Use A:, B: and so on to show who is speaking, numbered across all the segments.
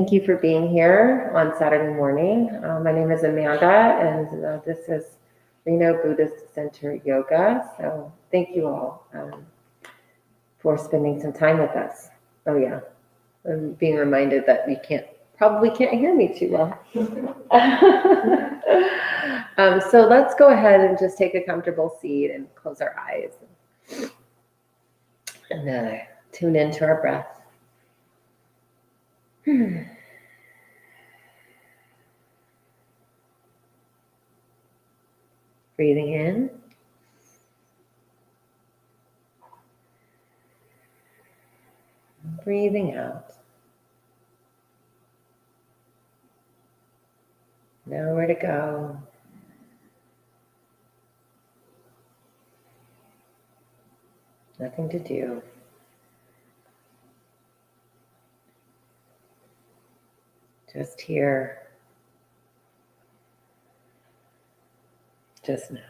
A: Thank you for being here on Saturday morning. My name is Amanda, and this is Reno Buddhist Center Yoga. So thank you all for spending some time with us. Oh yeah, I'm being reminded that you probably can't hear me too well. So let's go ahead and just take a comfortable seat and close our eyes and tune into our breath. Breathing in. Breathing out. Nowhere to go. Nothing to do. Just here. Just now.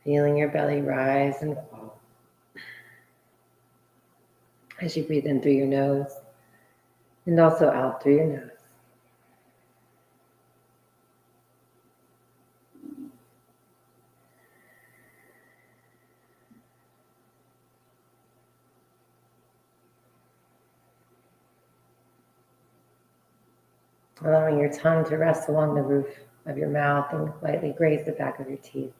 A: Feeling your belly rise and fall as you breathe in through your nose and also out through your nose. Allowing your tongue to rest along the roof of your mouth and lightly graze the back of your teeth.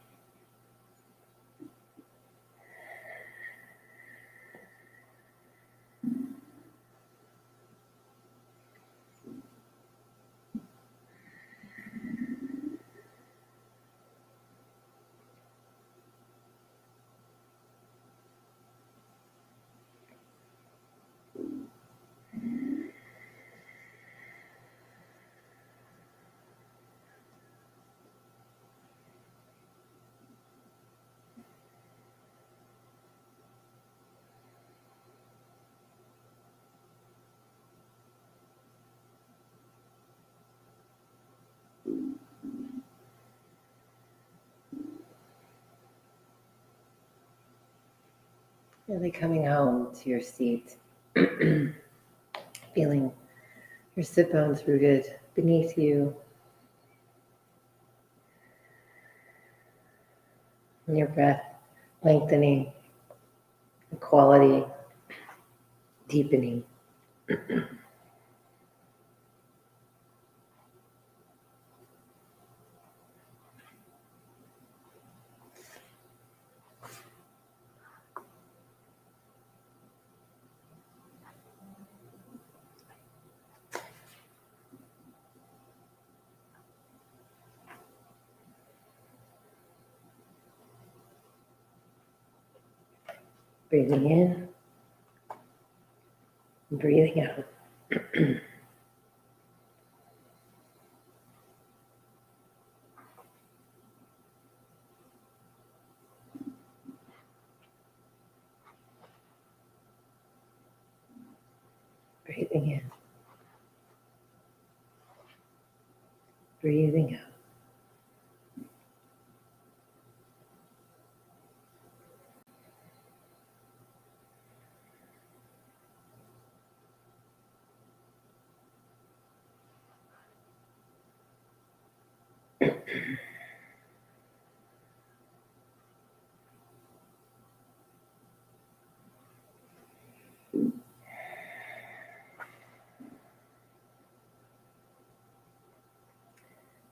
A: Really coming home to your seat, feeling your sit bones rooted beneath you, and your breath lengthening, the quality deepening. Breathing in, and breathing out. Breathing in, breathing out.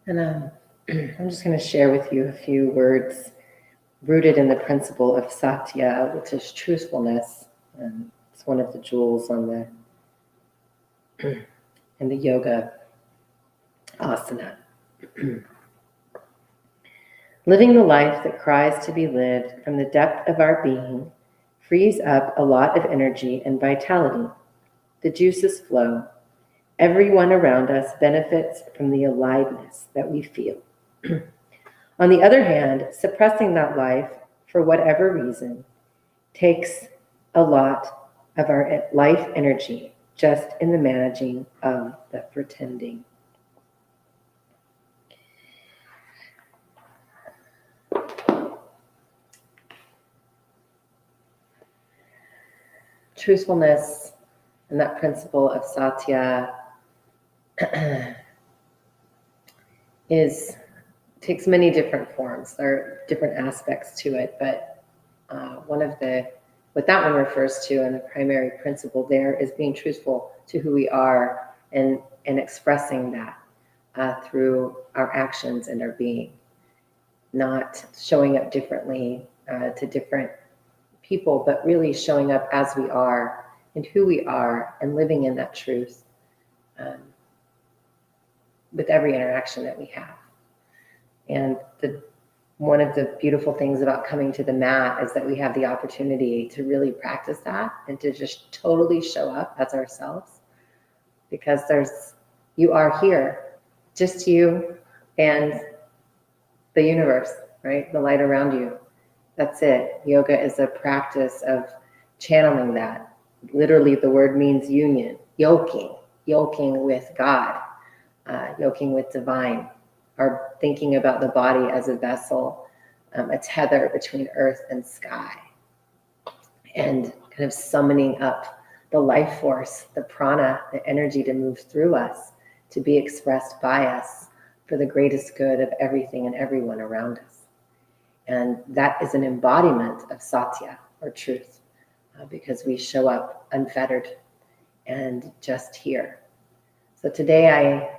A: And I'm just going to share with you a few words rooted in the principle of satya, which is truthfulness. And it's one of the jewels on in the yoga asana. Living the life that cries to be lived from the depth of our being frees up a lot of energy and vitality. The juices flow. Everyone around us benefits from the aliveness that we feel. On the other hand, suppressing that life for whatever reason takes a lot of our life energy just in the managing of the pretending. truthfulness and that principle of satya takes many different forms. There are different aspects to it, but what that one refers to, and the primary principle there, is being truthful to who we are and expressing that through our actions and our being, not showing up differently to different people, but really showing up as we are and who we are and living in that truth with every interaction that we have. And one of the beautiful things about coming to the mat is that we have the opportunity to really practice that and to just totally show up as ourselves, because you are here, just you and the universe, right? The light around you. That's it. Yoga is a practice of channeling that. Literally, the word means union, yoking with God, yoking with divine, or thinking about the body as a vessel, a tether between earth and sky, and kind of summoning up the life force, the prana, the energy to move through us, to be expressed by us for the greatest good of everything and everyone around us. And that is an embodiment of satya, or truth, because we show up unfettered and just here. So today I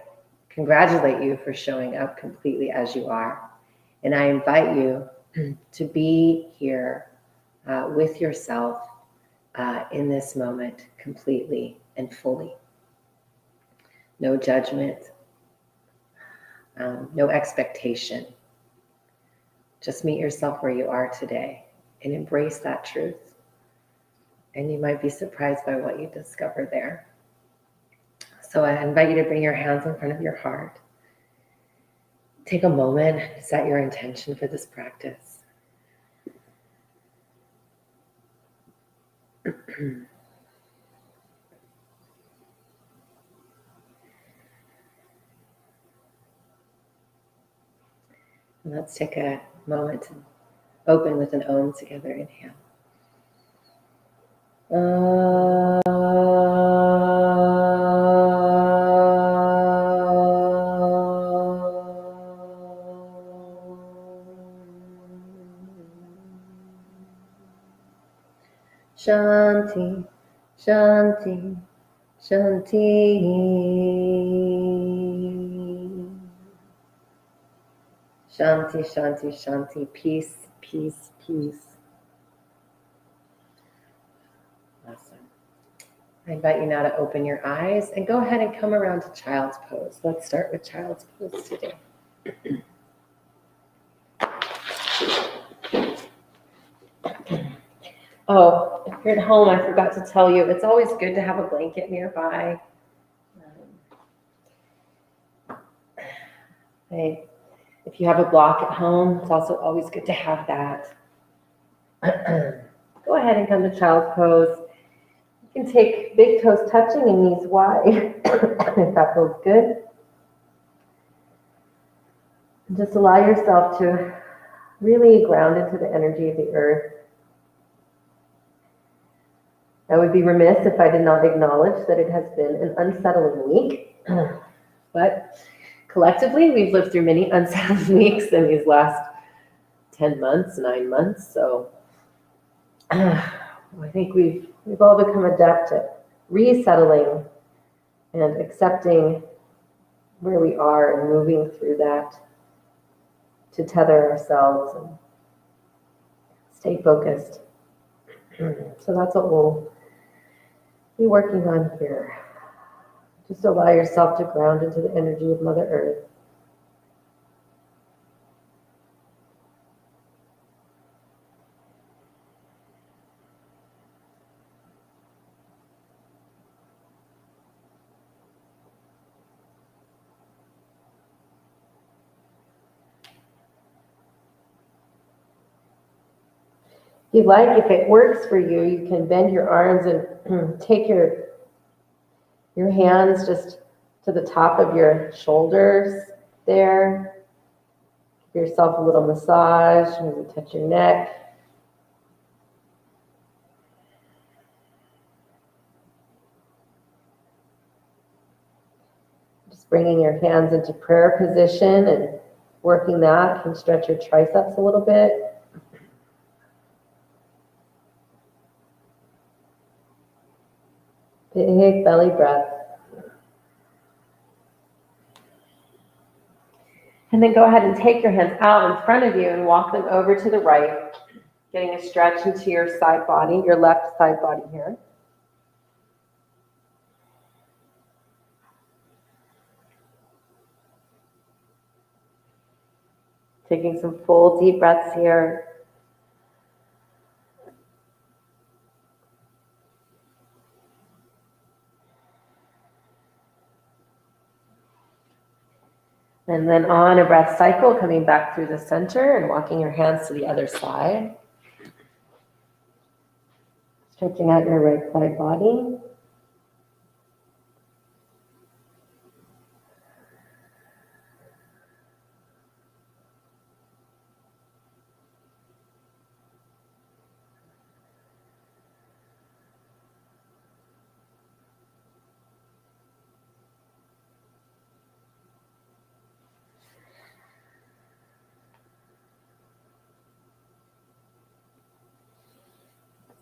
A: congratulate you for showing up completely as you are. And I invite you to be here with yourself in this moment completely and fully. No judgment, no expectation. Just meet yourself where you are today and embrace that truth. And you might be surprised by what you discover there. So I invite you to bring your hands in front of your heart. Take a moment to set your intention for this practice. And let's take a moment to open with an Om together. Inhale. Shanti, Shanti, Shanti. Shanti, Shanti, Shanti. Peace, peace, peace. Awesome. I invite you now to open your eyes and go ahead and come around to Child's Pose. Let's start with Child's Pose today. Oh, if you're at home, I forgot to tell you, it's always good to have a blanket nearby. If you have a block at home, it's also always good to have that. Go ahead and come to Child's Pose. You can take big toes touching and knees wide, if that feels good. And just allow yourself to really ground into the energy of the earth. I would be remiss if I did not acknowledge that it has been an unsettling week. But collectively, we've lived through many unsettling weeks in these last 10 months, 9 months. So I think we've all become adept at resettling and accepting where we are and moving through that to tether ourselves and stay focused. So that's what we'll be working on here. Just allow yourself to ground into the energy of Mother Earth. If you like, if it works for you, you can bend your arms and take your hands just to the top of your shoulders there. Give yourself a little massage, maybe touch your neck. bringing your hands into prayer position and working that. You can stretch your triceps a little bit. Big belly breath. And then go ahead and take your hands out in front of you and walk them over to the right, getting a stretch into your side body, your left side body here. Taking some full deep breaths here. And then on a breath cycle, coming back through the center and walking your hands to the other side. Stretching out your right side body.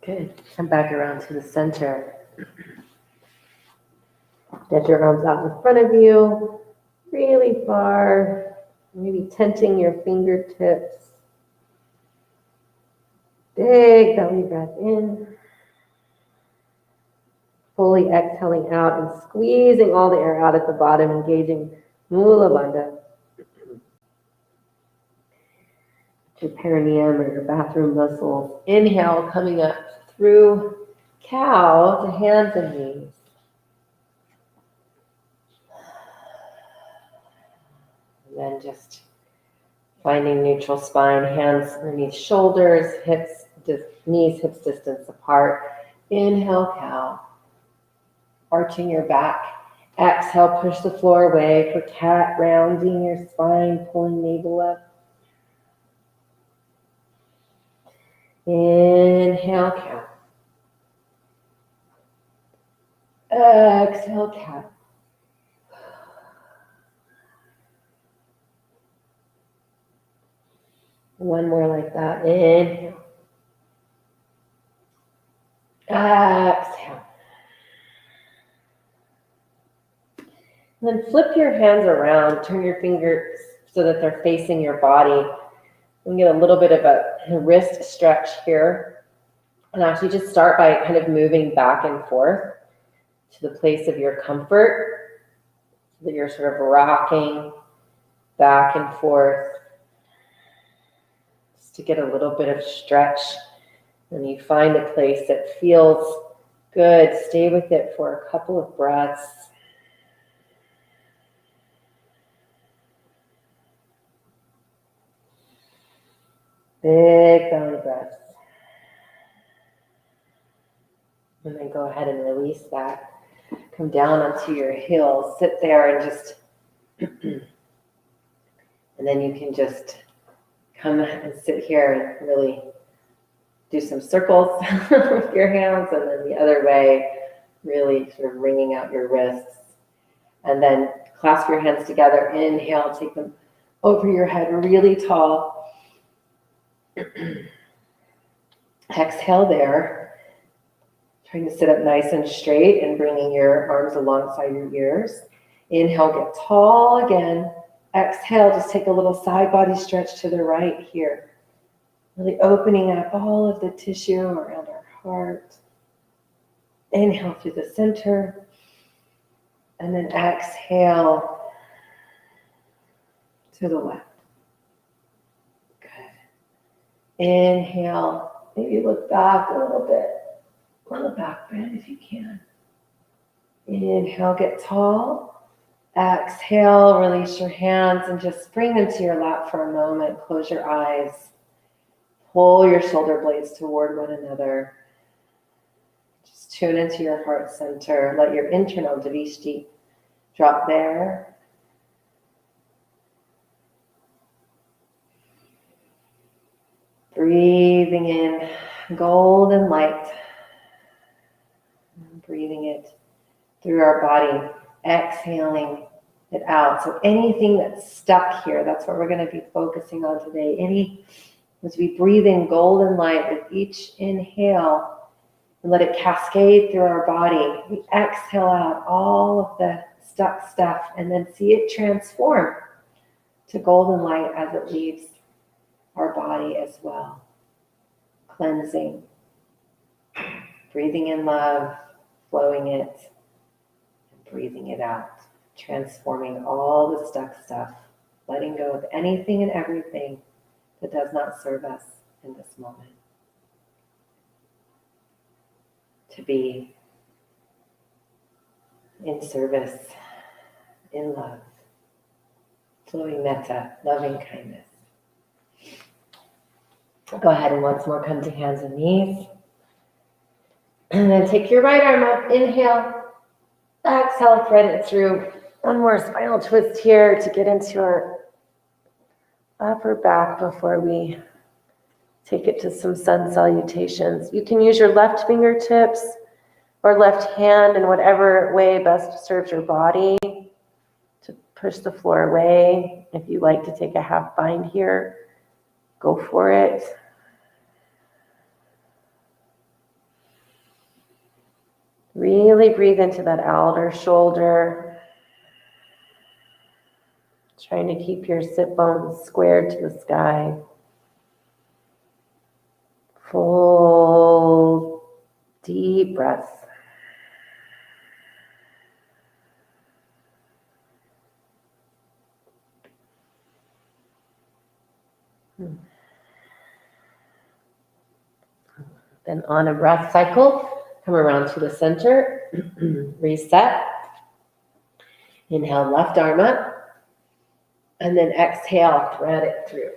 A: Good. Come back around to the center. Get your arms out in front of you, really far. Maybe tenting your fingertips. Big belly breath in. Fully exhaling out and squeezing all the air out at the bottom, engaging Mula Bandha. Your perineum or your bathroom muscles. Inhale, coming up through cow to hands and knees. And then just finding neutral spine, hands underneath shoulders, hips, knees, hips distance apart. Inhale, cow. Arching your back. Exhale, push the floor away for cat, rounding your spine, pulling navel up. Inhale, cow. Exhale, cat. One more like that. Inhale. Exhale. And then flip your hands around. Turn your fingers so that they're facing your body. And get a little bit of a wrist stretch here. And actually just start by kind of moving back and forth to the place of your comfort. So that you're sort of rocking back and forth. Just to get a little bit of stretch. And you find a place that feels good. Stay with it for a couple of breaths. Big belly breaths. And then go ahead and release that. Come down onto your heels. Sit there and just, and then you can just come and sit here and really do some circles with your hands. And then the other way, really sort of wringing out your wrists. And then clasp your hands together. Inhale, take them over your head really tall. Exhale there. Trying to sit up nice and straight and bringing your arms alongside your ears. Inhale, get tall again. Exhale, just take a little side body stretch to the right here. Really opening up all of the tissue around our heart. Inhale through the center. And then exhale to the left. Inhale, maybe look back a little bit on the back bend if you can. Inhale, get tall. Exhale, release your hands and just bring them to your lap for a moment. Close your eyes. Pull your shoulder blades toward one another. Just tune into your heart center. Let your internal Davishti drop there. Breathing in golden light. Breathing it through our body. Exhaling it out. So anything that's stuck here, that's what we're going to be focusing on today. As we breathe in golden light with each inhale and let it cascade through our body, we exhale out all of the stuck stuff and then see it transform to golden light as it leaves our body as well. Cleansing, breathing in love, flowing it, and breathing it out. Transforming all the stuck stuff, letting go of anything and everything that does not serve us in this moment. To be in service, in love, flowing metta, loving kindness. Go ahead and once more come to hands and knees. And then take your right arm up, inhale, exhale, thread it through. One more spinal twist here to get into our upper back before we take it to some sun salutations. You can use your left fingertips or left hand in whatever way best serves your body to push the floor away. If you like to take a half bind here, go for it. Really breathe into that outer shoulder. Trying to keep your sit bones squared to the sky. Full, deep breaths. Then on a breath cycle, come around to the center, reset. Inhale, left arm up. And then exhale, thread it through.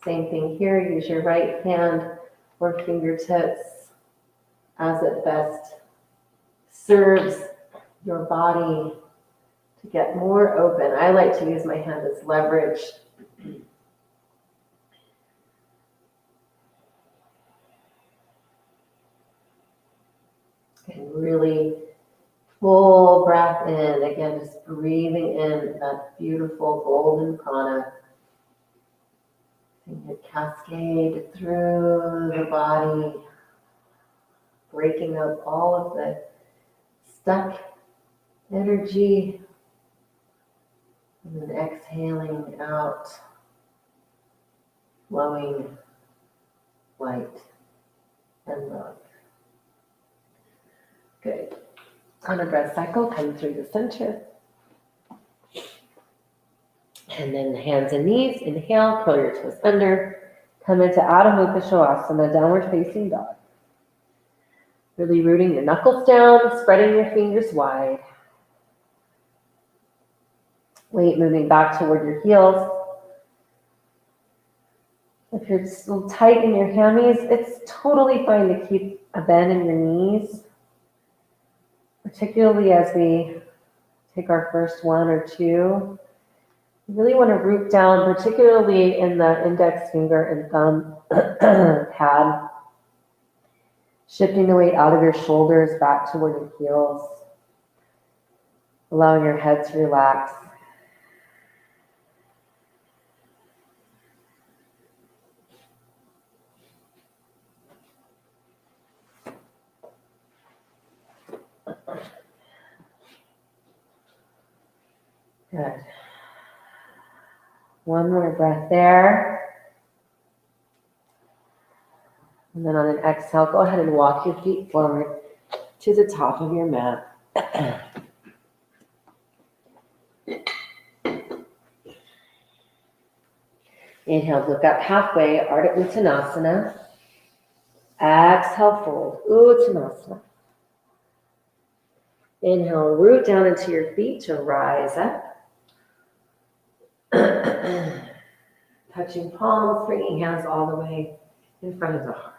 A: Same thing here. Use your right hand or fingertips as it best serves your body to get more open. I like to use my hand as leverage. And really full breath in. Again, just breathing in that beautiful golden prana. And it cascade through the body, breaking up all of the stuck energy. And then exhaling out, flowing light and love. Good. On a breath cycle, come through the center. And then hands and knees. Inhale, curl your toes under. Come into Adho Mukha Shavasana, downward facing dog. Really rooting your knuckles down, spreading your fingers wide. Weight moving back toward your heels. If you're still tight in your hammies, it's totally fine to keep a bend in your knees. Particularly as we take our first one or two. You really want to root down, particularly in the index finger and thumb pad. Shifting the weight out of your shoulders back toward your heels. Allowing your head to relax. Good. One more breath there. And then on an exhale, go ahead and walk your feet forward to the top of your mat. Inhale, look up halfway, Ardha Uttanasana. Exhale, fold, Uttanasana. Inhale, root down into your feet to rise up. Touching palms, bringing hands all the way in front of the heart.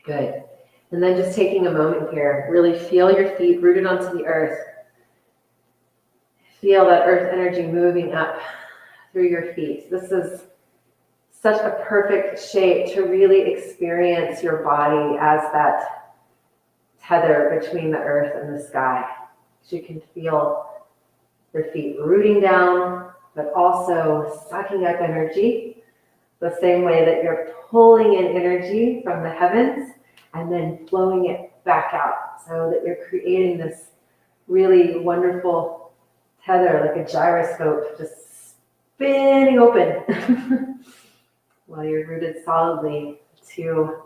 A: Good. And then just taking a moment here, really feel your feet rooted onto the earth. Feel that earth energy moving up through your feet. This is such a perfect shape to really experience your body as that tether between the earth and the sky. So you can feel your feet rooting down, but also sucking up energy, the same way that you're pulling in energy from the heavens and then flowing it back out, so that you're creating this really wonderful tether, like a gyroscope, just spinning open while you're rooted solidly to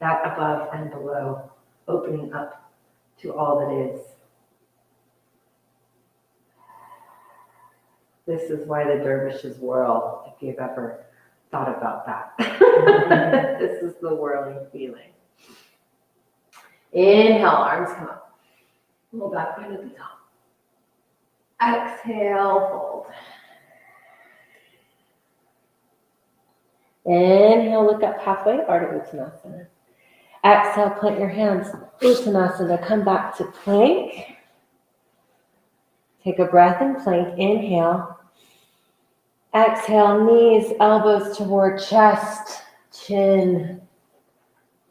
A: that above and below, opening up to all that is. This is why the dervishes whirl, if you've ever thought about that. This is the whirling feeling. Inhale, arms come up. Roll back into the top. Exhale, fold. Inhale, look up halfway, Ardha Uttanasana. Exhale, plant your hands, Uttanasana, come back to plank. Take a breath in plank, inhale. Exhale, knees, elbows toward chest, chin.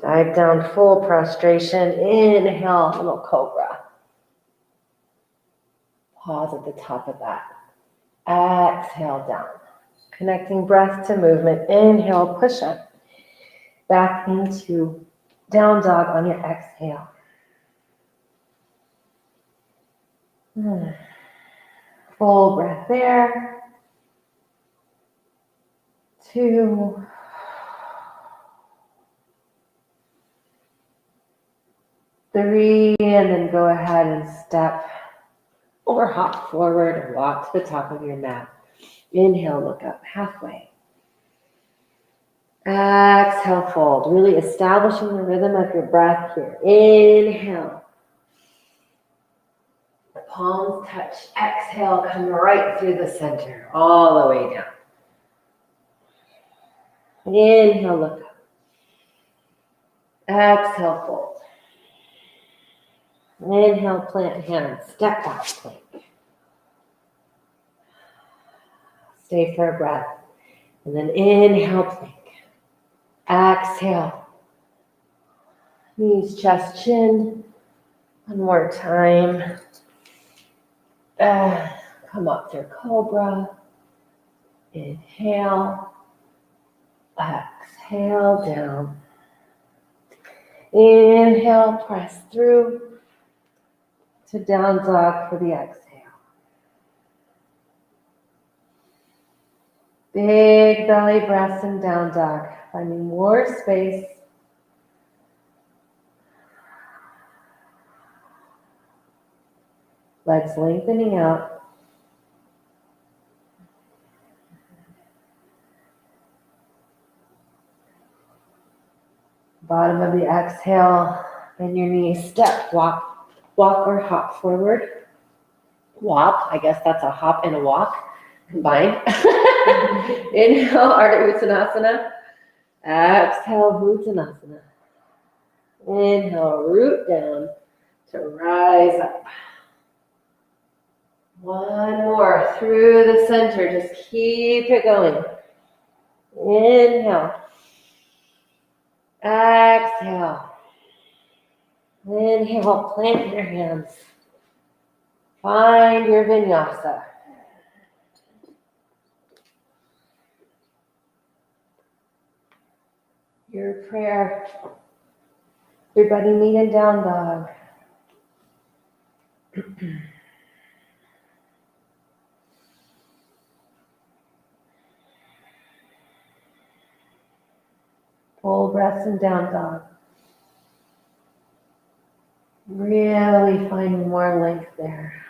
A: Dive down, full prostration. Inhale, little cobra. Pause at the top of that. Exhale, down. Connecting breath to movement. Inhale, push up. Back into down dog on your exhale. Full breath there. 2. 3, and then go ahead and step or hop forward and walk to the top of your mat. Inhale, look up halfway. Exhale, fold. Really establishing the rhythm of your breath here. Inhale. The palms touch. Exhale, come right through the center, all the way down. Inhale, look up. Exhale, fold. Inhale, plant hands, step back, plank. Stay for a breath. And then inhale, plank. Exhale. Knees, chest, chin. One more time. Come up through cobra. Inhale. Exhale, down. Inhale, press through to down dog for the exhale. Big belly breaths in down dog, finding more space. Legs lengthening out. Bottom of the exhale, bend your knees, step, walk or hop forward. Walk, I guess that's a hop and a walk combined. Inhale, Ardha Uttanasana. Exhale, Uttanasana. Inhale, root down to rise up. One more through the center, just keep it going. Inhale. Exhale. Inhale, plant your hands. Find your vinyasa. Your prayer. Everybody meet in down dog. Full breaths in down dog. Really finding more length there.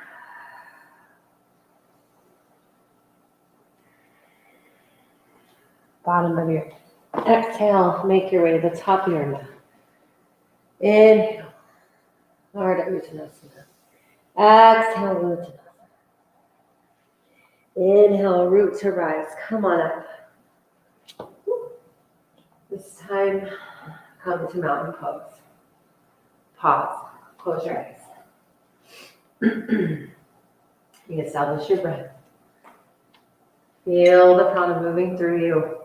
A: Bottom of your exhale, make your way to the top of your mat. Inhale, Ardha Uttanasana. Exhale, Uttanasana. Inhale, root to rise. Come on up. This time, come to mountain pose. Pause. Close your eyes. Reestablish your breath. Feel the prana moving through you.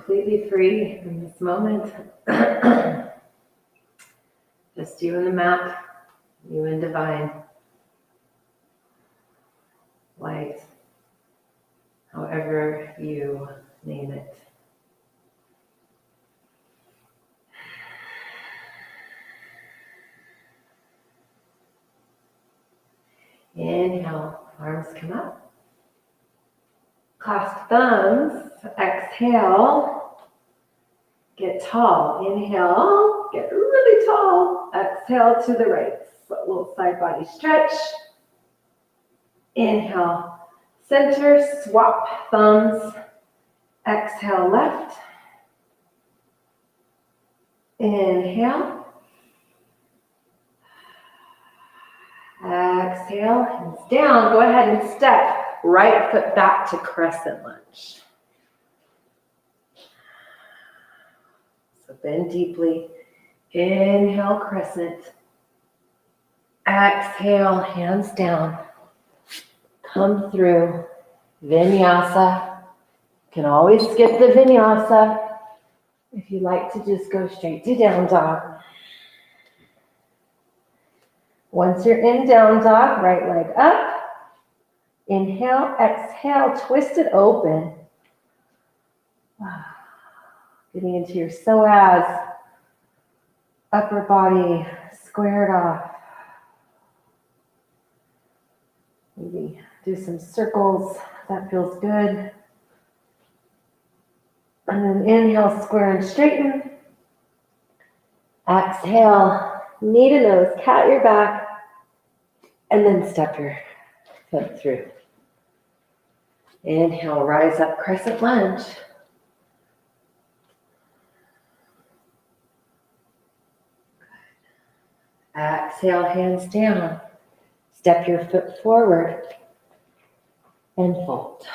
A: completely free in this moment. Just you and the mat, you and divine light, however you name it. Inhale, arms come up. Clasp thumbs. Exhale, get tall. Inhale, get really tall. Exhale to the right. So a little side body stretch. Inhale, center, swap thumbs. Exhale, left. Inhale. Exhale, hands down. Go ahead and step right foot back to crescent lunge. So bend deeply. Inhale, crescent. Exhale, hands down. Come through vinyasa. You can always skip the vinyasa if you like to just go straight to down dog. Once you're in down dog, right leg up. Inhale, exhale, twist it open. Getting into your psoas, upper body squared off. Maybe do some circles, that feels good. And then inhale, square and straighten. Exhale, knee to nose, cat your back. And then step your foot through. Inhale, rise up, crescent lunge. Exhale, hands down. Step your foot forward and fold.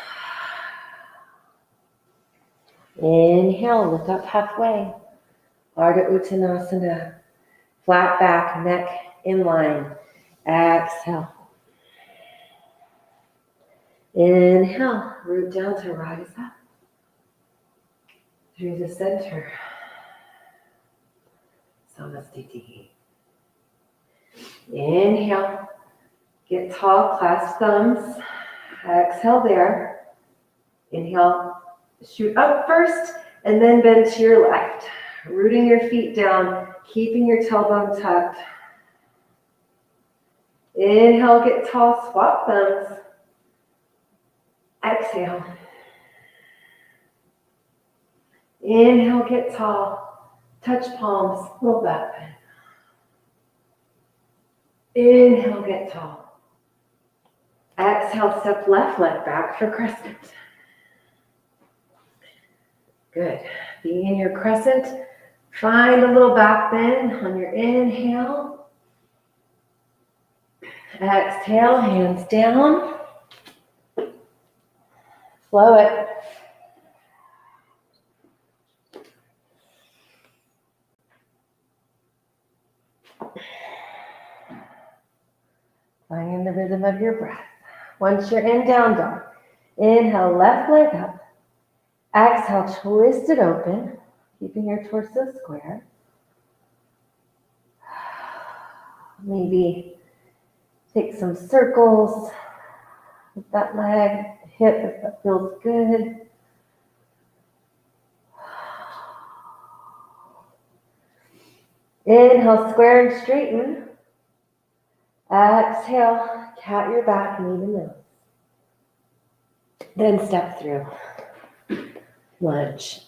A: Inhale, look up halfway. Ardha Uttanasana. Flat back, neck in line. Exhale. Inhale, root down to rise up through the center. Samastiti. Inhale, get tall, clasp thumbs. Exhale there. Inhale, shoot up first, and then bend to your left. Rooting your feet down, keeping your tailbone tucked. Inhale, get tall, swap thumbs. Exhale. Inhale, get tall. Touch palms, little back bend. Inhale, get tall. Exhale, step left leg back for crescent. Good. Be in your crescent. Find a little back bend on your inhale. Exhale, hands down. Flow it. Finding the rhythm of your breath. Once you're in down dog, inhale, left leg up. Exhale, twist it open, keeping your torso square. Maybe take some circles with that leg, hip if that feels good. Inhale, square and straighten. Exhale, cat your back, knee to nose. Then step through. Lunge.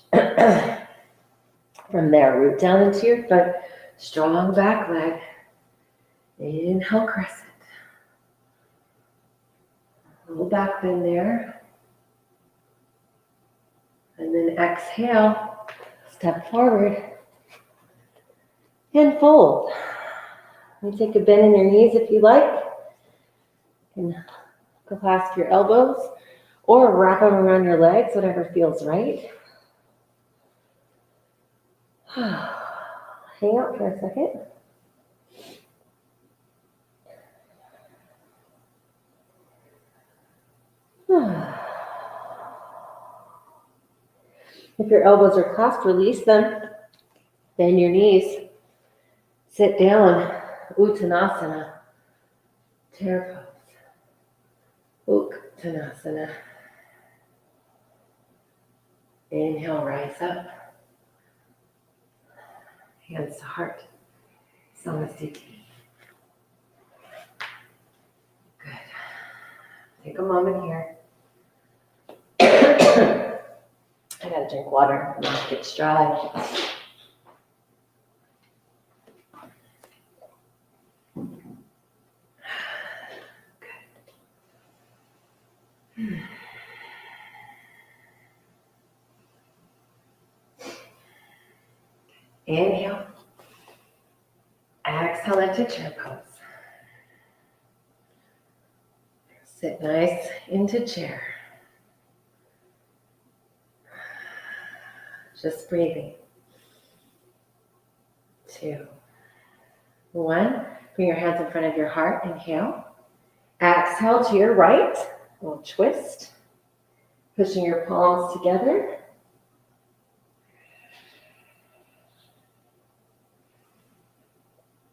A: From there, root down into your foot. Strong back leg. Inhale, crescent. Little back bend there. And then exhale, step forward and fold. You take a bend in your knees if you like. You can clasp your elbows or wrap them around your legs, whatever feels right. Hang out for a second. If your elbows are clasped, release them. Bend your knees. Sit down. Uttanasana. Chair pose. Uttanasana. Inhale, rise up. Hands to heart. Samasthiti. Good. Take a moment here. I gotta drink water. My mouth gets dry. Good. Inhale. Exhale into chair pose. Sit nice into chair. Just breathing. 2, 1. Bring your hands in front of your heart. Inhale. Exhale to your right. A little twist. Pushing your palms together.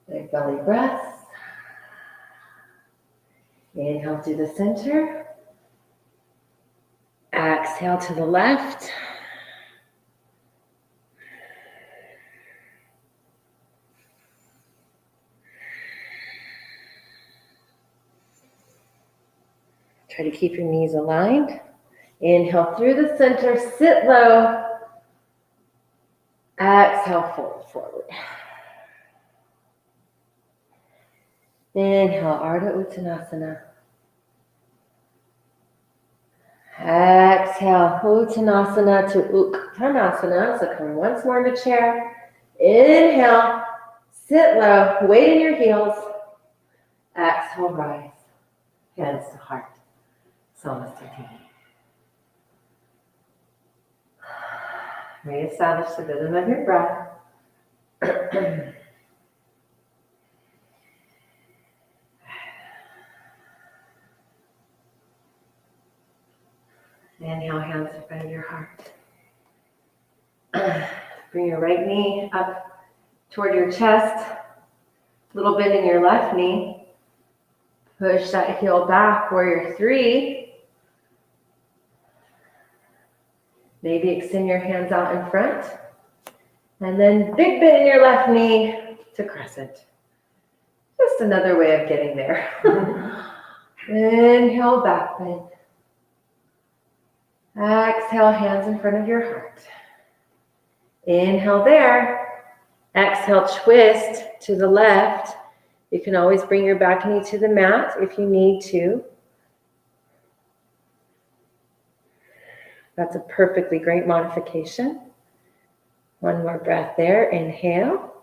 A: Big belly breaths. Inhale to the center. Exhale to the left. Try to keep your knees aligned. Inhale through the center, sit low. Exhale, fold forward. Inhale, Ardha Uttanasana. Exhale, Uttanasana to Uttanasana. So come once more to chair. Inhale, sit low, weight in your heels. Exhale, rise. Hands to heart. Samasthiti. Reestablish the rhythm of your breath. Inhale, hands in front of your heart. Bring your right knee up toward your chest. Little bend in your left knee. Push that heel back, warrior 3. Maybe extend your hands out in front. And then big bend in your left knee to crescent. Just another way of getting there. Inhale, back bend. Exhale, hands in front of your heart. Inhale there. Exhale, twist to the left. You can always bring your back knee to the mat if you need to. That's a perfectly great modification. One more breath there. Inhale.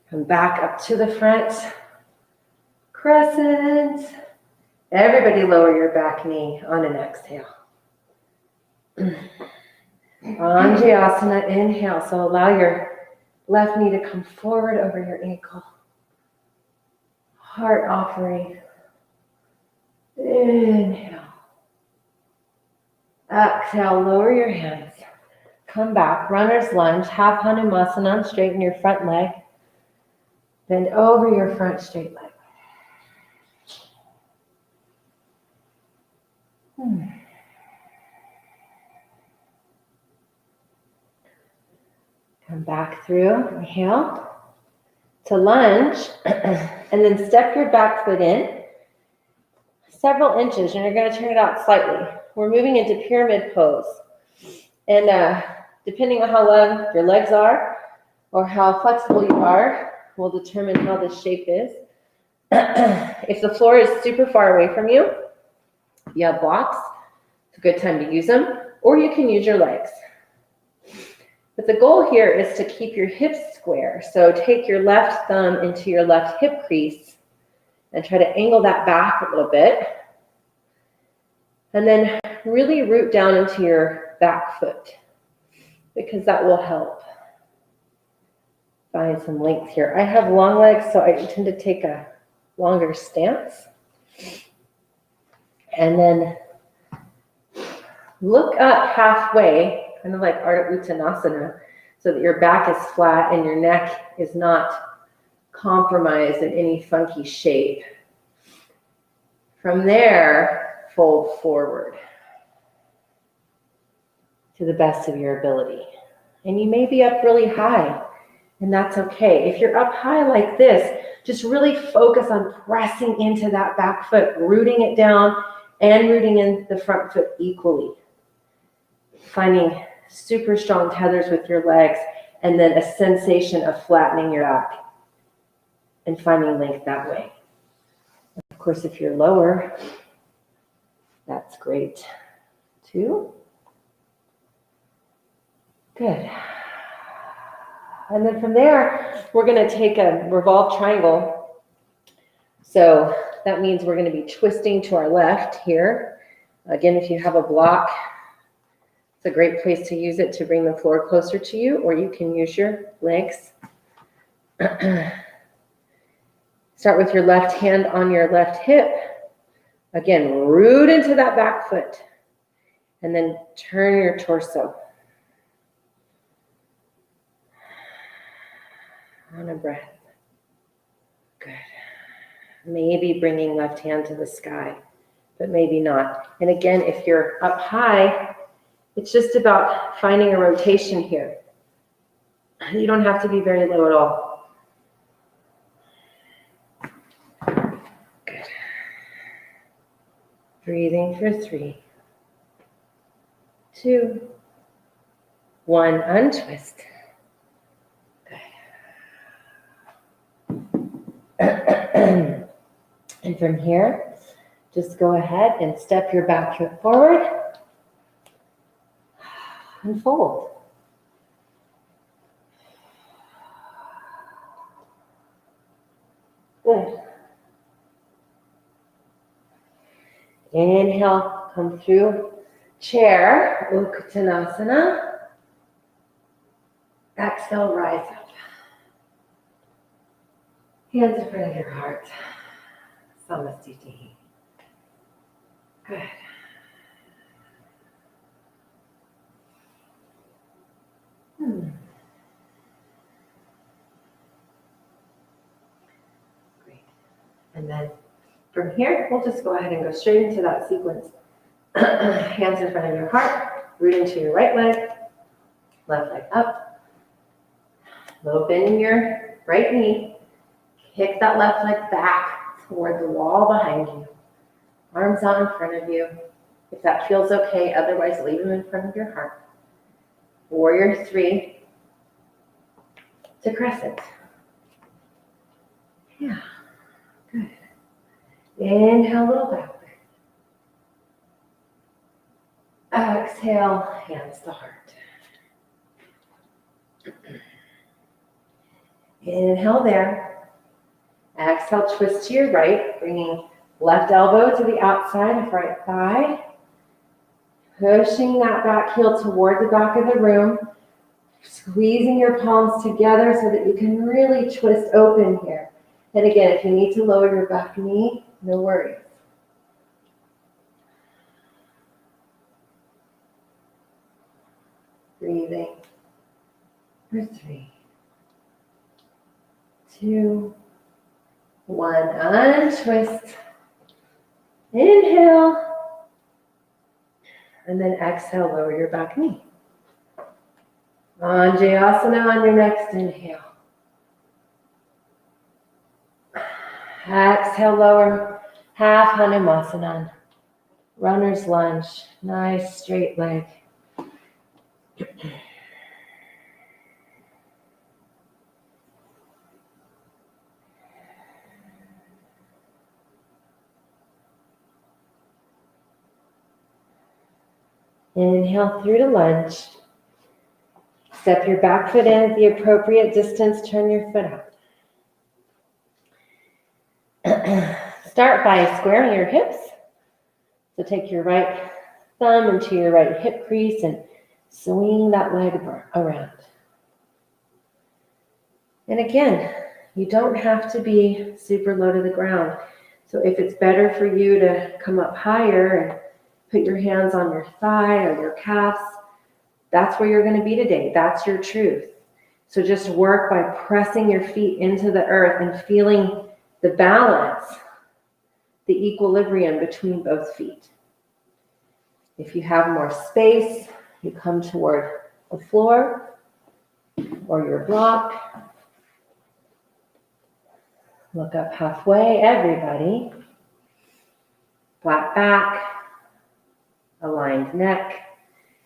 A: Come back up to the front. Crescent. Everybody lower your back knee on an exhale. Anjayasana, inhale. So allow your left knee to come forward over your ankle. Heart offering. Inhale. Exhale, lower your hands. Come back, runner's lunge, half Hanumasana, straighten your front leg. Bend over your front straight leg. Come back through, inhale, to lunge, and then step your back foot in several inches, and you're going to turn it out slightly. We're moving into pyramid pose. And depending on how long your legs are or how flexible you are, will determine how this shape is. If the floor is super far away from you, you have blocks, it's a good time to use them, or you can use your legs. But the goal here is to keep your hips square. So take your left thumb into your left hip crease and try to angle that back a little bit. And then really root down into your back foot, because that will help find some length here. I have long legs, so I tend to take a longer stance. And then look up halfway. kind of like Ardha Uttanasana, so that your back is flat and your neck is not compromised in any funky shape. From there, fold forward to the best of your ability. And you may be up really high, and that's okay. If you're up high like this, just really focus on pressing into that back foot, rooting it down and rooting in the front foot equally. Finding super strong tethers with your legs, and then a sensation of flattening your back and finding length that way. Of course, if you're lower, that's great too. Good. And then from there, we're going to take a revolved triangle. So that means we're going to be twisting to our left here. Again, if you have a block, it's a great place to use it to bring the floor closer to you, or you can use your legs. Start with your left hand on your left hip. Again, root into that back foot. And then turn your torso. On a breath. Good. Maybe bringing left hand to the sky, but maybe not. And again, if you're up high, it's just about finding a rotation here. You don't have to be very low at all. Good. Breathing for 3, 2, 1. Untwist. And from here, just go ahead and step your back foot forward and fold. Good. Inhale, come through chair, Uttanasana. Exhale, rise up. Hands in front of your heart. Samastiti. Good. Great. And then from here, we'll just go ahead and go straight into that sequence. Hands in front of your heart, root into your right leg, left leg up. Little bend in your right knee. Kick that left leg back toward the wall behind you. Arms out in front of you. If that feels okay, otherwise leave them in front of your heart. Warrior 3 to crescent. Yeah, good. Inhale, little back. Exhale, hands to heart. Inhale there. Exhale, twist to your right, bringing left elbow to the outside of right thigh. Pushing that back heel toward the back of the room. Squeezing your palms together so that you can really twist open here. And again, if you need to lower your back knee, no worries. Breathing for 3, 2, 1. Untwist. Inhale. And then exhale, lower your back knee. Anjayasana on your next inhale. Exhale, lower. Half Hanumasanan. Runner's lunge. Nice straight leg. Inhale through to lunge. Step your back foot in at the appropriate distance. Turn your foot out. Start by squaring your hips. So take your right thumb into your right hip crease and swing that leg around. And again, you don't have to be super low to the ground. So if it's better for you to come up higher and put your hands on your thigh or your calves, That's where you're going to be today. That's your truth. So just work by pressing your feet into the earth and feeling the balance, the equilibrium between both feet. If you have more space, you come toward the floor or your block. Look up halfway, everybody. Flat back, aligned neck,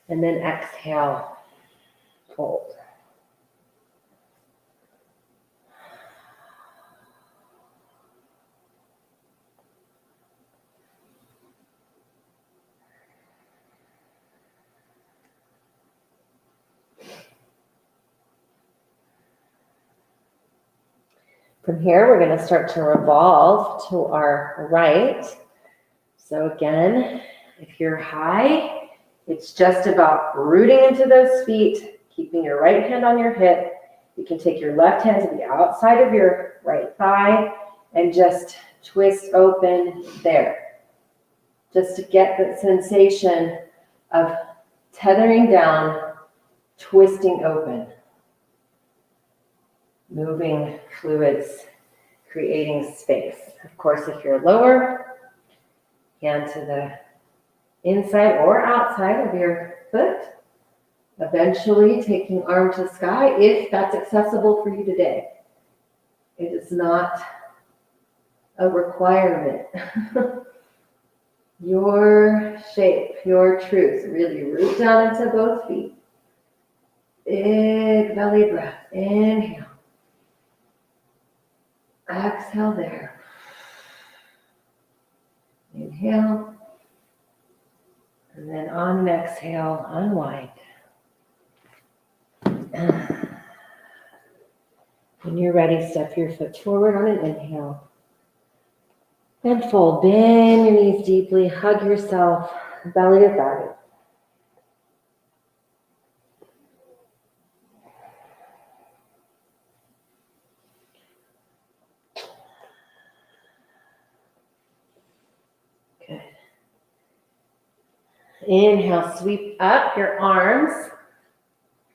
A: and then exhale, fold. From here, we're going to start to revolve to our right. So again, if you're high, it's just about rooting into those feet, keeping your right hand on your hip. You can take your left hand to the outside of your right thigh and just twist open there. Just to get the sensation of tethering down, twisting open. Moving fluids, creating space. Of course, if you're lower, hand to the inside or outside of your foot. Eventually taking arm to sky if that's accessible for you today. It is not a requirement. Your shape, your truth. Really root down into both feet. Big belly breath. Inhale. Exhale there. Inhale. And then on an exhale, unwind. When you're ready, step your foot forward on an inhale. And fold. Bend your knees deeply. Hug yourself, belly to belly. Good. Inhale, sweep up your arms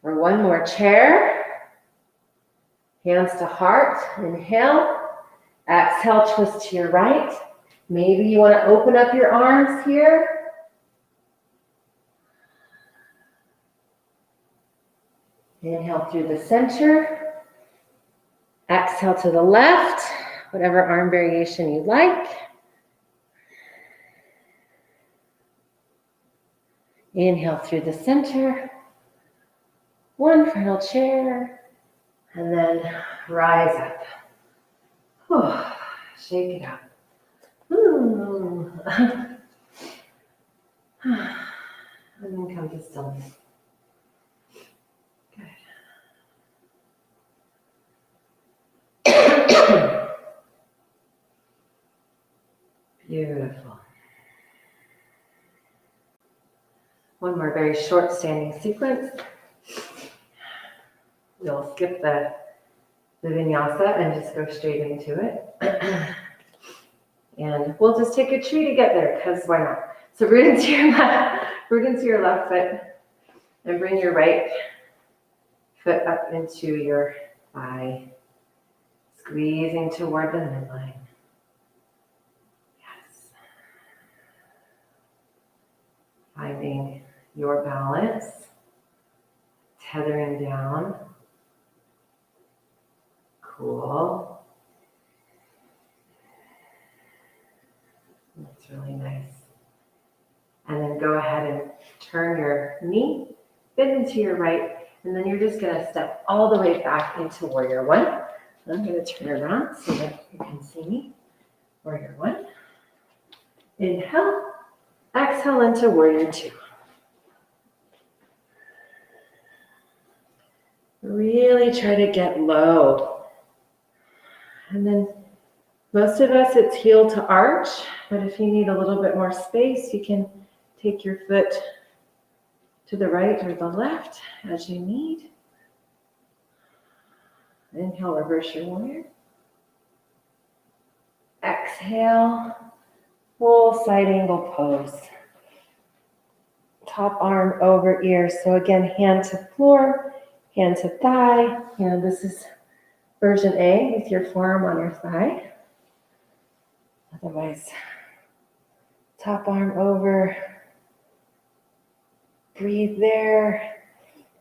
A: for one more chair. Hands to heart. Inhale. Exhale, twist to your right. Maybe you want to open up your arms here. Inhale through the center. Exhale to the left, whatever arm variation you like. Inhale through the center. One final chair. And then rise up. Whew. Shake it out. And then come to stillness. Good. Beautiful. One more very short standing sequence. We'll skip the vinyasa and just go straight into it. And we'll just take a tree to get there, because why not? So root into your left foot and bring your right foot up into your thigh, squeezing toward the midline. Yes. Finding your balance, tethering down. Cool. That's really nice. And then go ahead and turn your knee, bend into your right, and then you're just going to step all the way back into warrior one. I'm going to turn around so that you can see me. Warrior one. Inhale. Exhale into warrior two. Really try to get low. And then most of us, it's heel to arch, but if you need a little bit more space, you can take your foot to the right or the left as you need. Inhale, reverse your warrior. Exhale, full side angle pose. top arm over ear. So again, hand to floor, hand to thigh. And this is version A with your forearm on your thigh. Otherwise, top arm over, breathe there,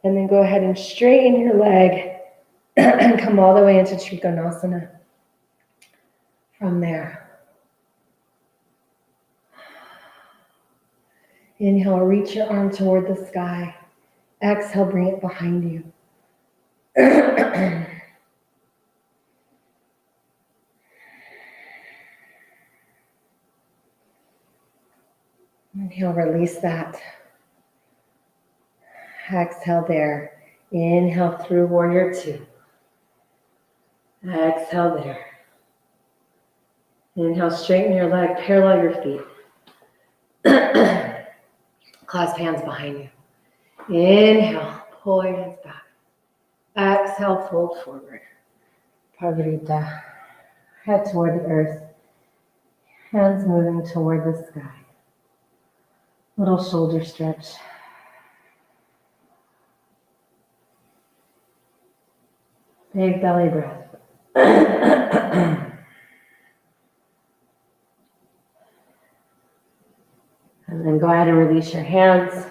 A: and then go ahead and straighten your leg and come all the way into Trikonasana from there. Inhale, reach your arm toward the sky. Exhale, bring it behind you. Inhale, release that. Exhale there. Inhale through warrior two. Exhale there. Inhale, straighten your leg, parallel your feet. Clasp hands behind you. Inhale, pull your hands back. Exhale, fold forward. Parvarita. Head toward the earth. Hands moving toward the sky. Little shoulder stretch. Big belly breath. And then go ahead and release your hands.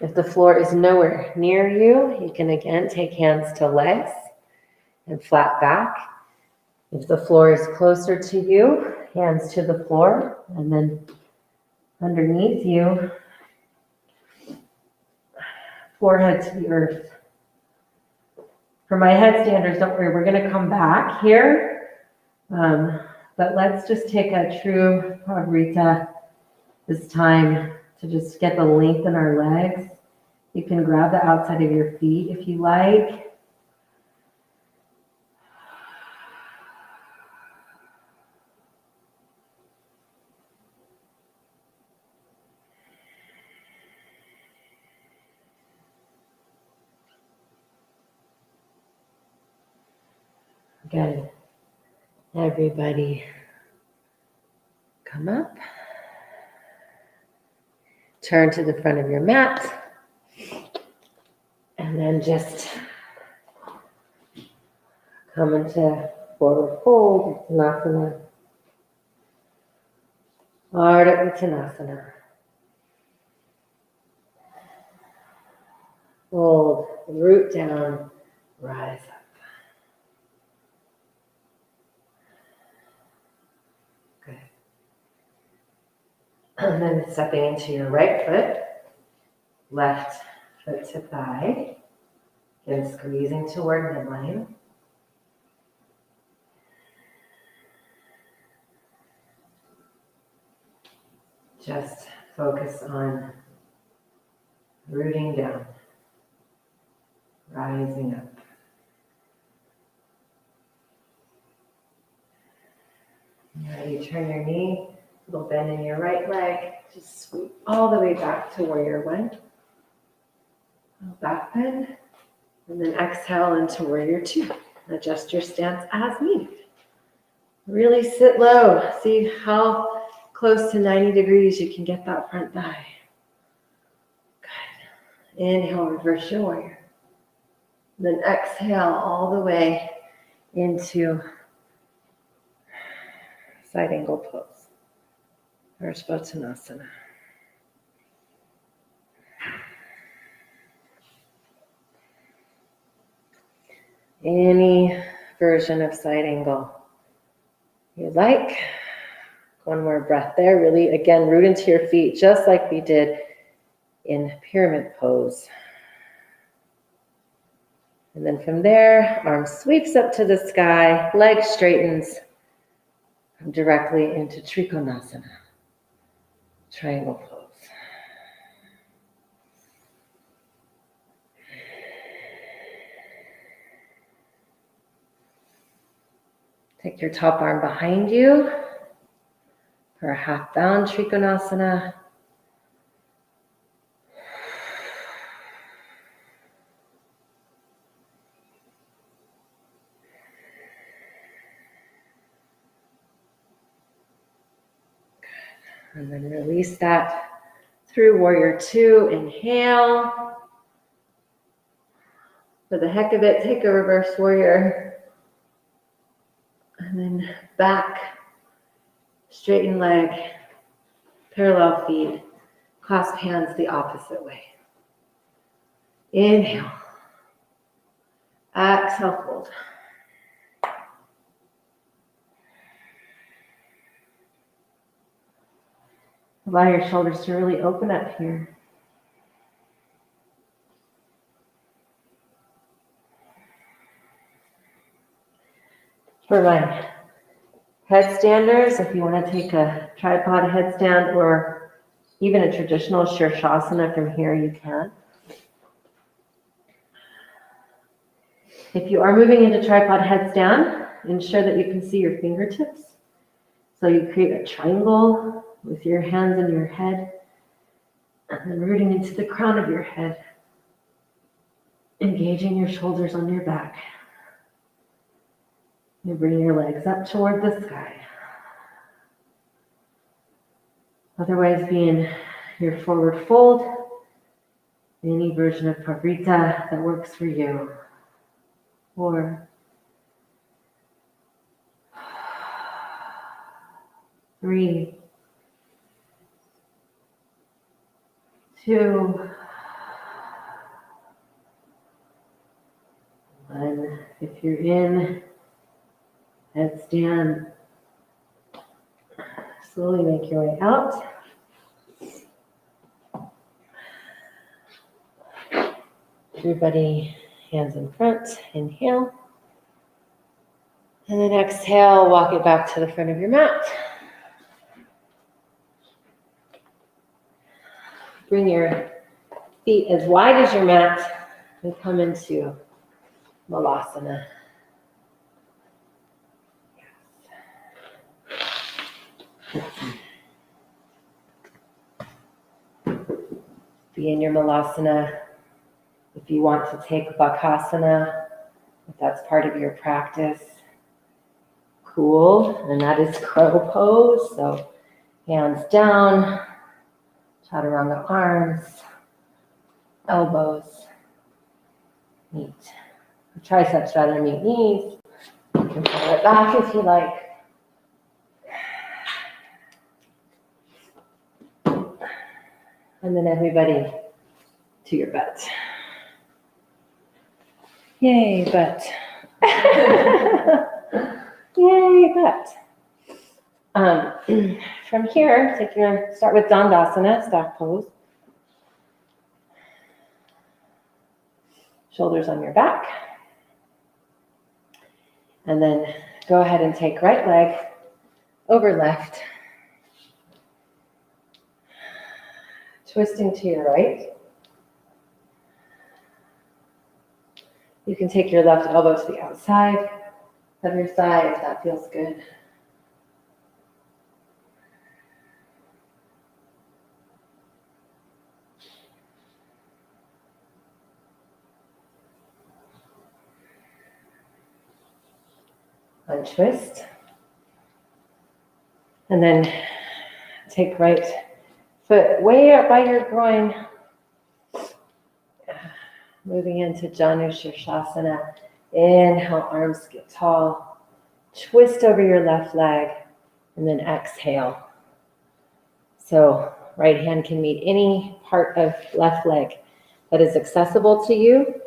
A: If the floor is nowhere near you, you can again take hands to legs and flat back. If the floor is closer to you, hands to the floor, and then underneath you, forehead to the earth. For my headstanders, don't worry, we're going to come back here. But let's just take a true Parvarita this time to just get the length in our legs. You can grab the outside of your feet if you like. Good. Everybody come up. Turn to the front of your mat. And then just come into forward fold, Uttanasana. Ardha Uttanasana. Fold, root down, rise up. Good. And then stepping into your right foot, left foot to thigh. Again, squeezing toward midline. Just focus on rooting down, rising up. Ready, turn your knee, little bend in your right leg. Just sweep all the way back to warrior one. Back bend. And then exhale into warrior two. Adjust your stance as needed. Really sit low. See how close to 90 degrees you can get that front thigh. Good. Inhale, reverse your warrior. Then exhale all the way into side angle pose, or Uttanasana. Any version of side angle you like. One more breath there. Really, again, root into your feet, just like we did in pyramid pose. And then from there, arm sweeps up to the sky, leg straightens directly into Trikonasana, triangle pose. Take your top arm behind you for a half bound Trikonasana. And then release that Through warrior two, inhale. For the heck of it, take a reverse warrior. And then back, straighten leg, parallel feet, clasp hands the opposite way. Inhale. Exhale, fold. Allow your shoulders to really open up here. For my headstanders, if you want to take a tripod headstand or even a traditional Shirshasana from here, you can. If you are moving into tripod headstand, ensure that you can see your fingertips. So you create a triangle with your hands and your head, and then rooting into the crown of your head, engaging your shoulders on your back. You bring your legs up toward the sky. Otherwise, be in your forward fold, any version of Pavrita that works for you. Or 3, 2, 1. If you're in headstand, slowly make your way out. Everybody, hands in front, inhale. And then exhale, walk it back to the front of your mat. Bring your feet as wide as your mat and come into Malasana. Be in your Malasana. If you want to take Bakasana, if that's part of your practice, cool. And that is crow pose. So hands down, chaturanga arms, elbows meet. Triceps rather meet knees. You can pull it back if you like. And then everybody to your butt. Yay, butt. Yay, butt. From here, start with Dandasana, stack pose. Shoulders on your back. And then go ahead and take right leg over left. Twisting to your right. You can take your left elbow to the outside of your thigh if that feels good. Untwist. And then take right foot way up by your groin. Moving into Janu Shirshasana. Inhale, arms get tall. Twist over your left leg. And then exhale. So right hand can meet any part of left leg that is accessible to you.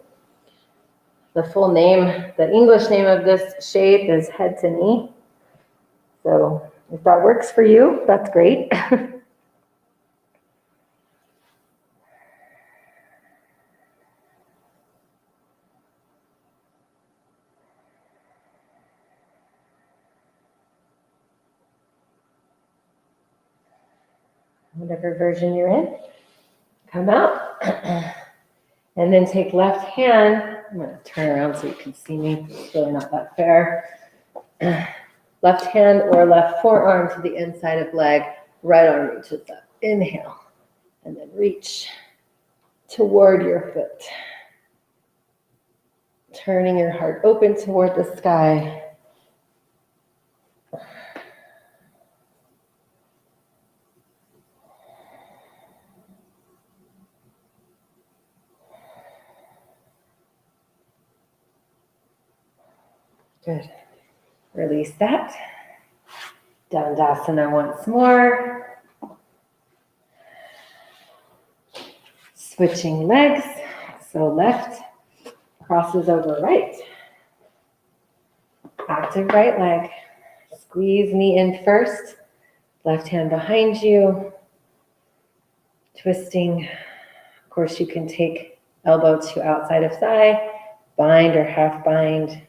A: The full name, the English name of this shape is head to knee. So if that works for you, that's great. Whatever version you're in, come out. And then take left hand. I'm going to turn around so you can see me. It's really not that fair. Left hand or left forearm to the inside of leg. Right arm reaches up. Inhale. And then reach toward your foot. Turning your heart open toward the sky. Good. Release that. Dandasana once more. Switching legs. So left crosses over right. Active right leg. Squeeze knee in first. Left hand behind you. Twisting. Of course, you can take elbow to outside of thigh. Bind or half bind.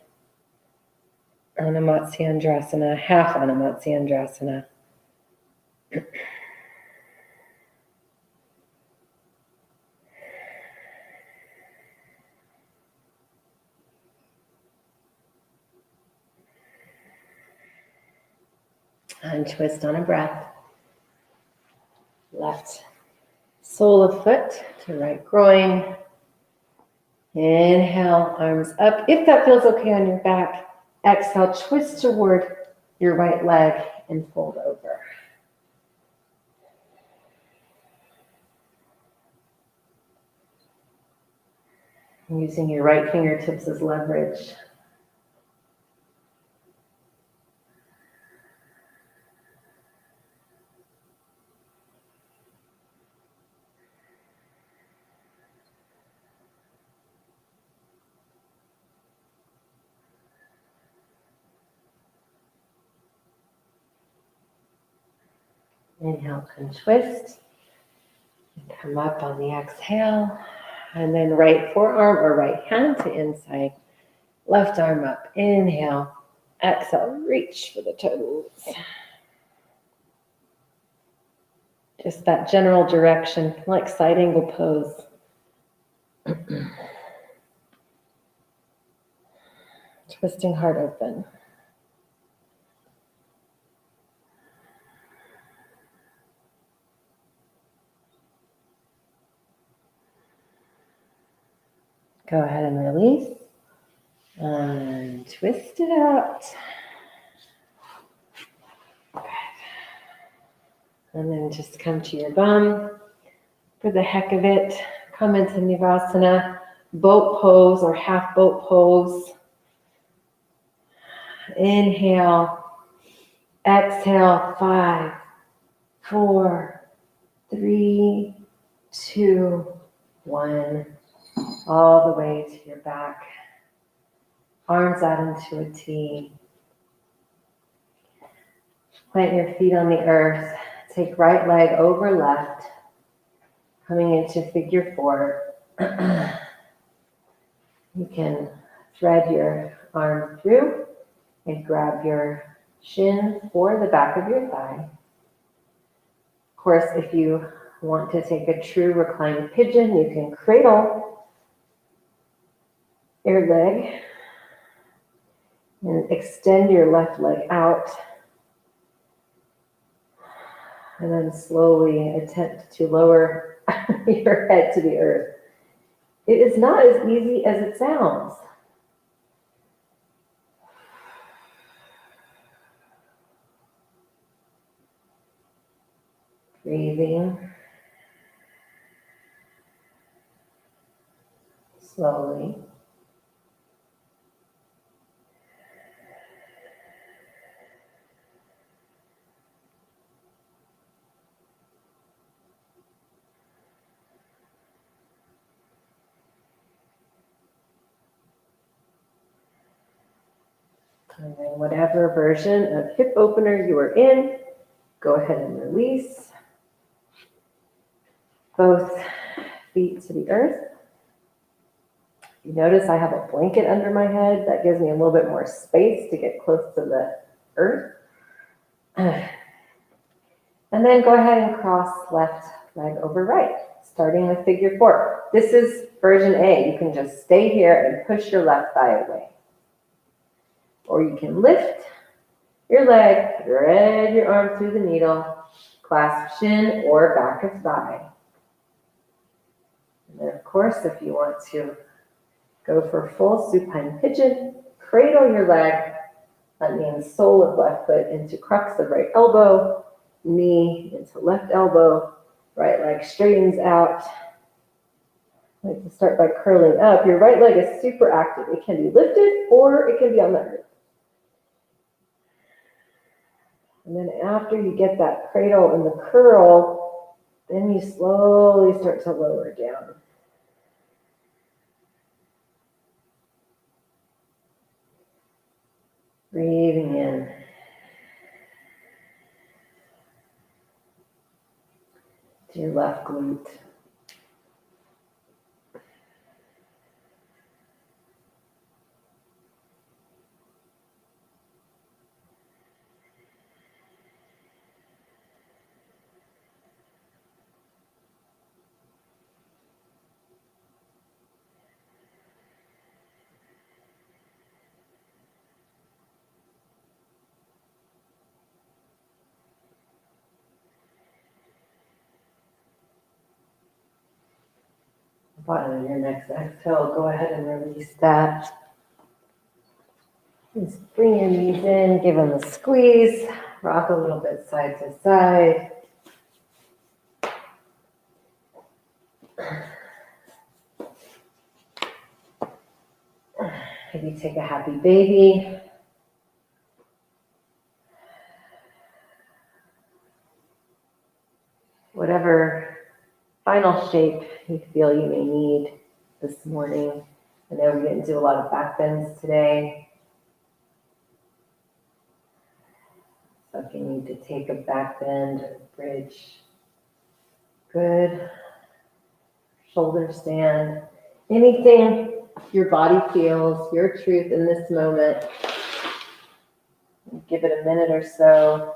A: Anamatyandrasana, half Anamatyandrasana. And twist on a breath. Left sole of foot to right groin. Inhale, arms up. If that feels okay on your back, exhale, twist toward your right leg and fold over. Using your right fingertips as leverage. Inhale and twist. Come up on the exhale. And then right forearm or right hand to inside. Left arm up. Inhale. Exhale. Reach for the toes. Just that general direction, like side angle pose. Twisting heart open. Go ahead and release. And twist it out. Good. And then just come to your bum. For the heck of it, come into Nivasana, boat pose or half boat pose. Inhale. Exhale. 5, 4, 3, 2, 1. All the way to your back. Arms out into a T. Plant your feet on the earth. Take right leg over left. Coming into figure 4. You can thread your arm through and grab your shin or the back of your thigh. Of course, if you want to take a true reclined pigeon, you can cradle your leg and extend your left leg out. And then slowly attempt to lower your head to the earth. It is not as easy as it sounds. Breathing slowly. And then whatever version of hip opener you are in, go ahead and release. Both feet to the earth. You notice I have a blanket under my head. That gives me a little bit more space to get close to the earth. And then go ahead and cross left leg over right, starting with figure 4. This is version A. You can just stay here and push your left thigh away. Or you can lift your leg, thread your arm through the needle, clasp shin or back of thigh. And then, of course, if you want to go for full supine pigeon, cradle your leg. That means sole of left foot into crux of right elbow, knee into left elbow, right leg straightens out. I like to start by curling up. Your right leg is super active. It can be lifted or it can be on the earth. And then after you get that cradle and the curl, then you slowly start to lower down. Breathing in. To your left glute. Bottom of your next exhale, go ahead and release that. Just bring your knees in, give them a squeeze, rock a little bit side to side. Maybe take a happy baby. Whatever final shape you feel you may need this morning. I know we didn't do a lot of back bends today. So if you need to take a back bend or bridge, good. Shoulder stand, anything your body feels, your truth in this moment. Give it a minute or so.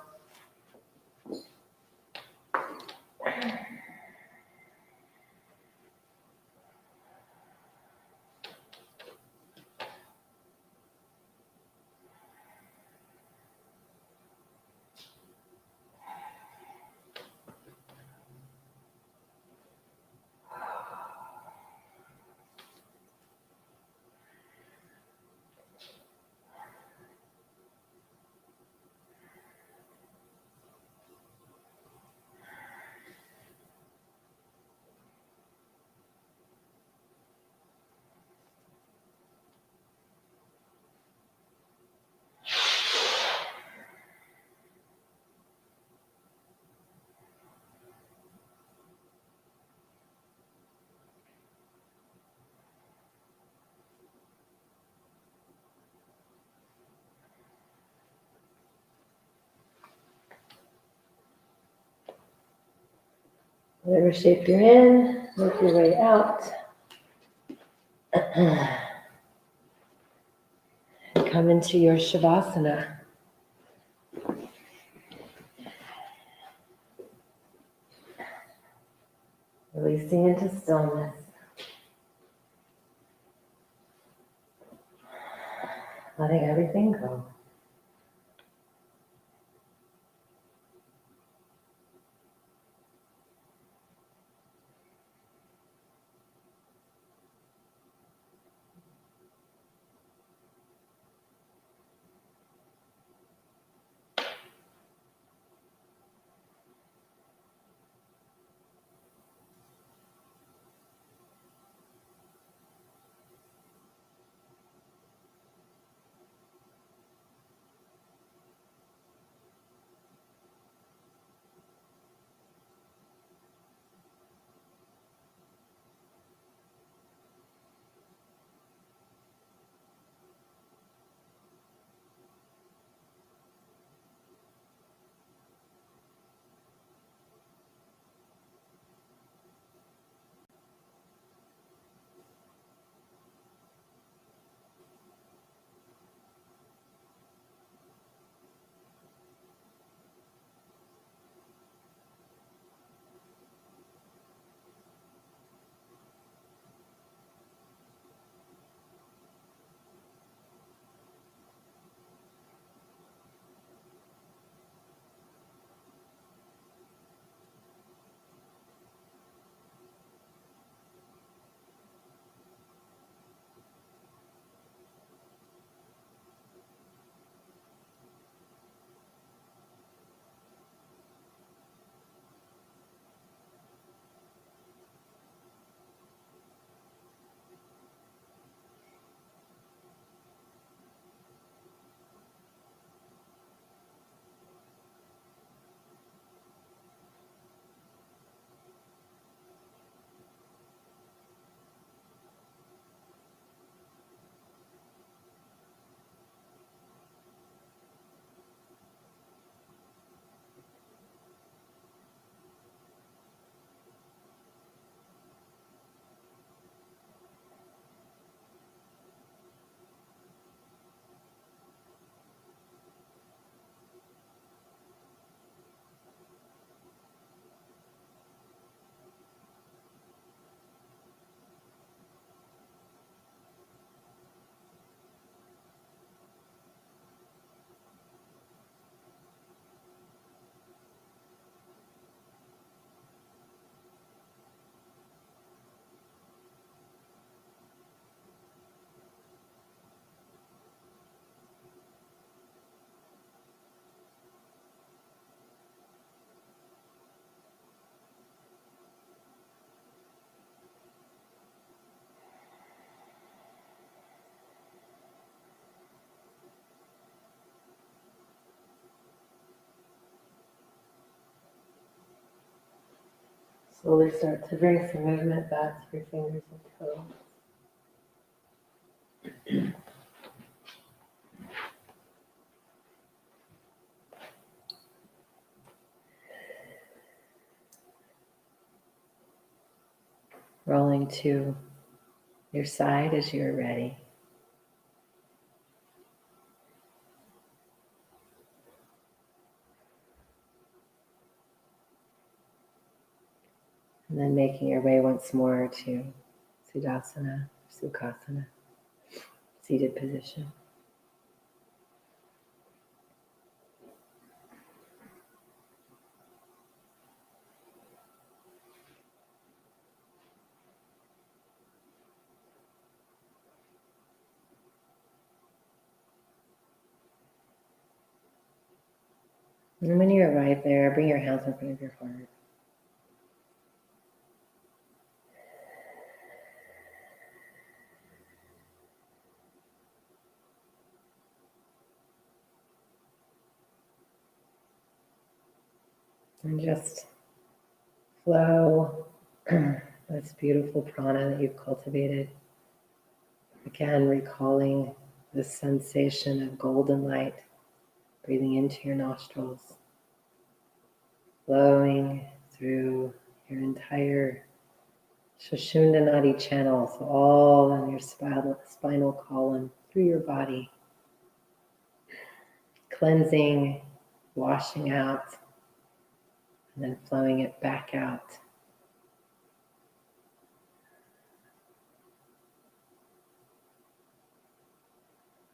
A: Whatever shape you're in, work your way out. And come into your Shavasana. Releasing into stillness. Letting everything go. Slowly start to bring some movement back to your fingers and toes. Rolling to your side as you're ready. And then making your way once more to Sukhasana, seated position. And when you arrive there, bring your hands in front of your heart. And just flow this beautiful prana that you've cultivated. Again, recalling this sensation of golden light, breathing into your nostrils, flowing through your entire Sushumna Nadi channel, so all in your spinal column, through your body, cleansing, washing out, and then flowing it back out.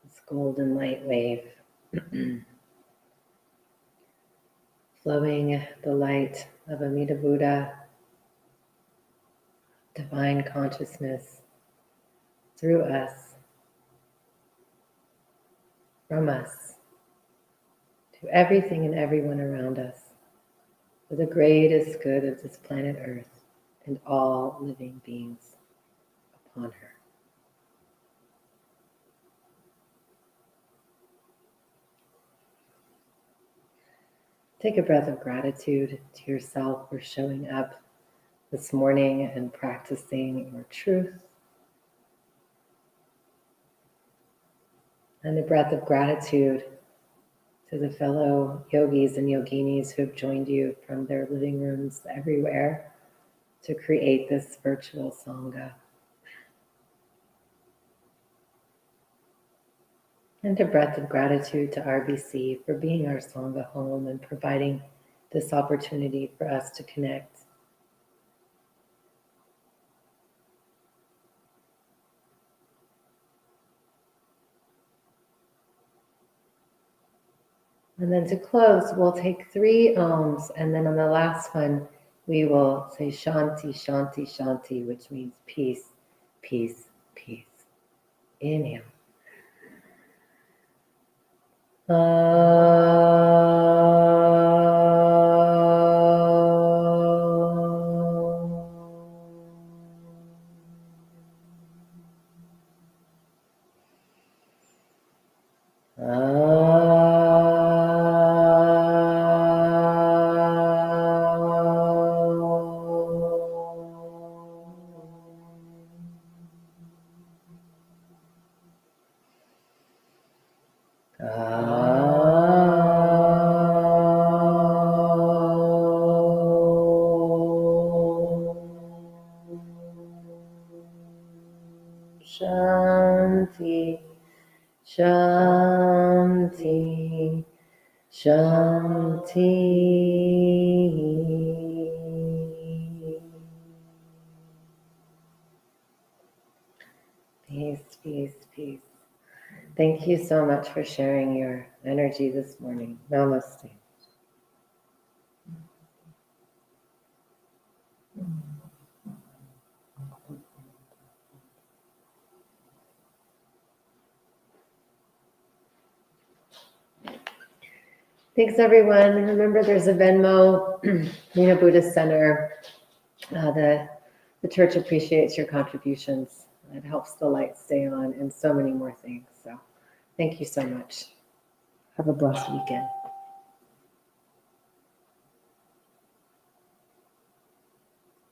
A: This golden light wave. Flowing the light of Amida Buddha, divine consciousness, through us, from us, to everything and everyone around us, for the greatest good of this planet Earth and all living beings upon her. Take a breath of gratitude to yourself for showing up this morning and practicing your truth. And a breath of gratitude to the fellow yogis and yoginis who have joined you from their living rooms everywhere to create this virtual Sangha. And a breath of gratitude to RBC for being our Sangha home and providing this opportunity for us to connect. And then to close, we'll take 3 Oms, and then on the last one, we will say Shanti, Shanti, Shanti, which means peace, peace, peace. Inhale. Shanti, Shanti, Shanti. Peace, peace, peace. Thank you so much for sharing your energy this morning. Namaste. Thanks, everyone. Remember, there's a Venmo, Nina Buddhist Center. The church appreciates your contributions. It helps the light stay on and so many more things. So thank you so much. Have a blessed weekend.